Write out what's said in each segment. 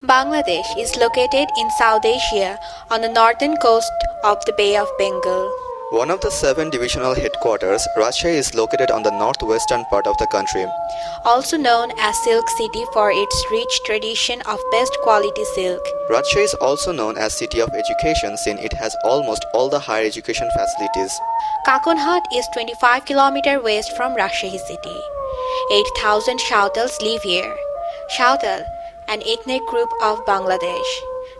Bangladesh is located in South Asia on the northern coast of the Bay of Bengal. One of the 7 divisional headquarters, Rajshahi is located on the northwestern part of the country. Also known as Silk City for its rich tradition of best quality silk. Rajshahi is also known as City of Education since it has almost all the higher education facilities. Kakonhat is 25 km west from Rajshahi city. 8,000 Santals live here. Santal, an ethnic group of Bangladesh.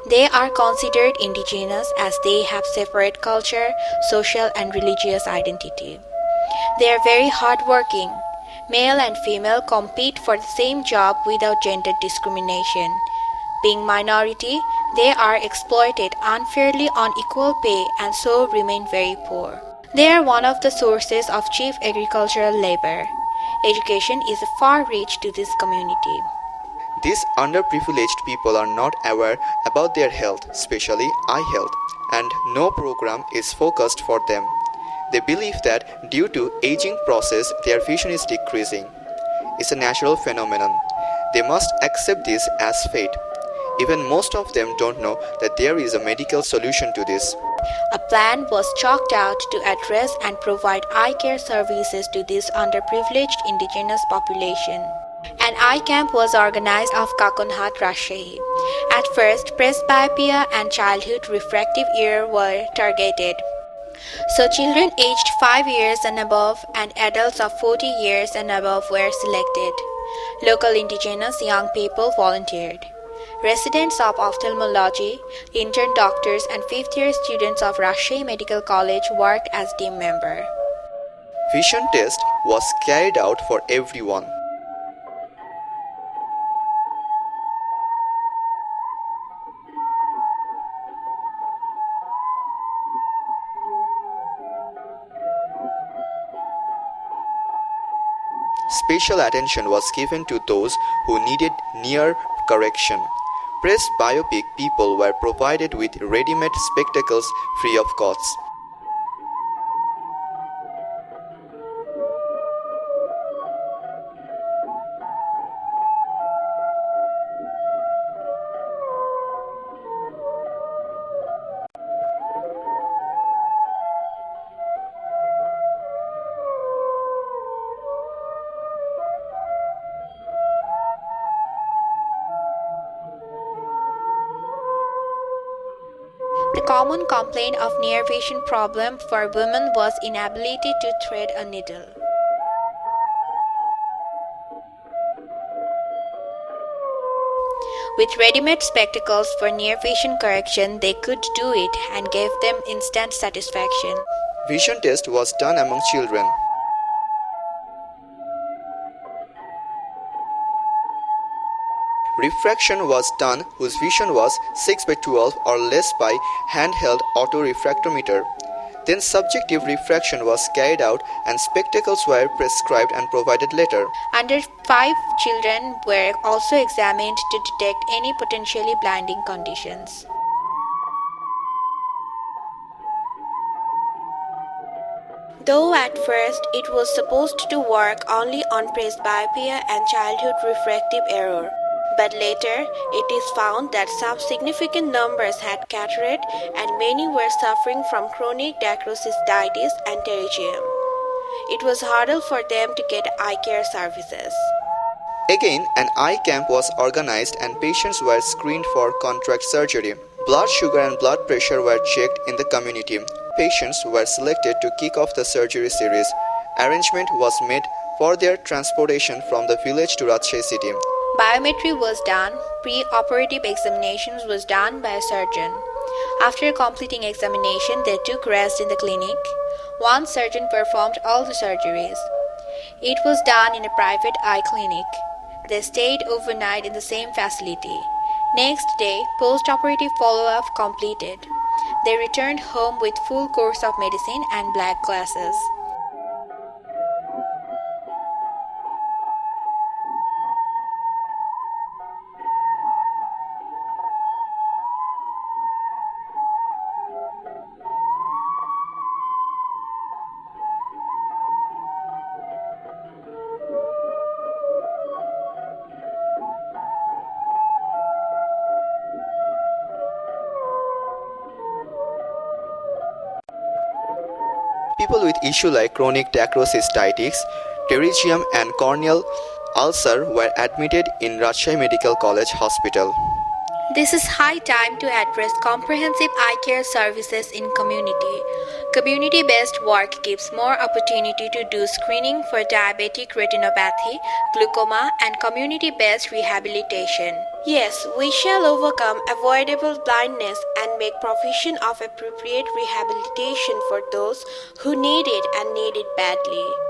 They are considered indigenous as they have separate culture, social and religious identity. They are very hardworking. Male and female compete for the same job without gender discrimination. Being minority, they are exploited unfairly on equal pay and so remain very poor. They are one of the sources of cheap agricultural labor. Education is a far reach to this community. These underprivileged people are not aware about their health, especially eye health, and no program is focused for them. They believe that due to aging process, their vision is decreasing. It's a natural phenomenon. They must accept this as fate. Even most of them don't know that there is a medical solution to this. A plan was chalked out to address and provide eye care services to this underprivileged indigenous population. An eye camp was organized of Kakonhat, Rajshahi. At first, presbyopia and childhood refractive error were targeted. So children aged 5 years and above and adults of 40 years and above were selected. Local indigenous young people volunteered. Residents of ophthalmology, intern doctors and fifth-year students of Rajshahi Medical College worked as team member. Vision test was carried out for everyone. Special attention was given to those who needed near correction. Presbyopic people were provided with ready-made spectacles free of cost. The common complaint of near vision problem for women was inability to thread a needle. With ready-made spectacles for near vision correction, they could do it and gave them instant satisfaction. Vision test was done among children. Refraction was done whose vision was 6/12 or less by handheld auto-refractometer. Then subjective refraction was carried out and spectacles were prescribed and provided later. Under 5 children were also examined to detect any potentially blinding conditions. Though at first it was supposed to work only on presbyopia and childhood refractive error, but later it is found that some significant numbers had cataract and many were suffering from chronic dacrocystitis and pterygium. It was harder for them to get eye care services. Again, an eye camp was organized and patients were screened for cataract surgery. Blood sugar and blood pressure were checked in the community. Patients were selected to kick off the surgery series. Arrangement was made for their transportation from the village to Rajshahi city. Biometry was done. Pre-operative examinations was done by a surgeon. After completing examination, they took rest in the clinic. One surgeon performed all the surgeries. It was done in a private eye clinic. They stayed overnight in the same facility. Next day, post-operative follow-up completed. They returned home with full course of medicine and black glasses. people with issues like chronic dacrocystitis, pterygium and corneal ulcer were admitted in Rajshahi Medical College Hospital. This is high time to address comprehensive eye care services in community. Community-based work gives more opportunity to do screening for diabetic retinopathy, glaucoma, and community-based rehabilitation. Yes, we shall overcome avoidable blindness and make provision of appropriate rehabilitation for those who need it and need it badly.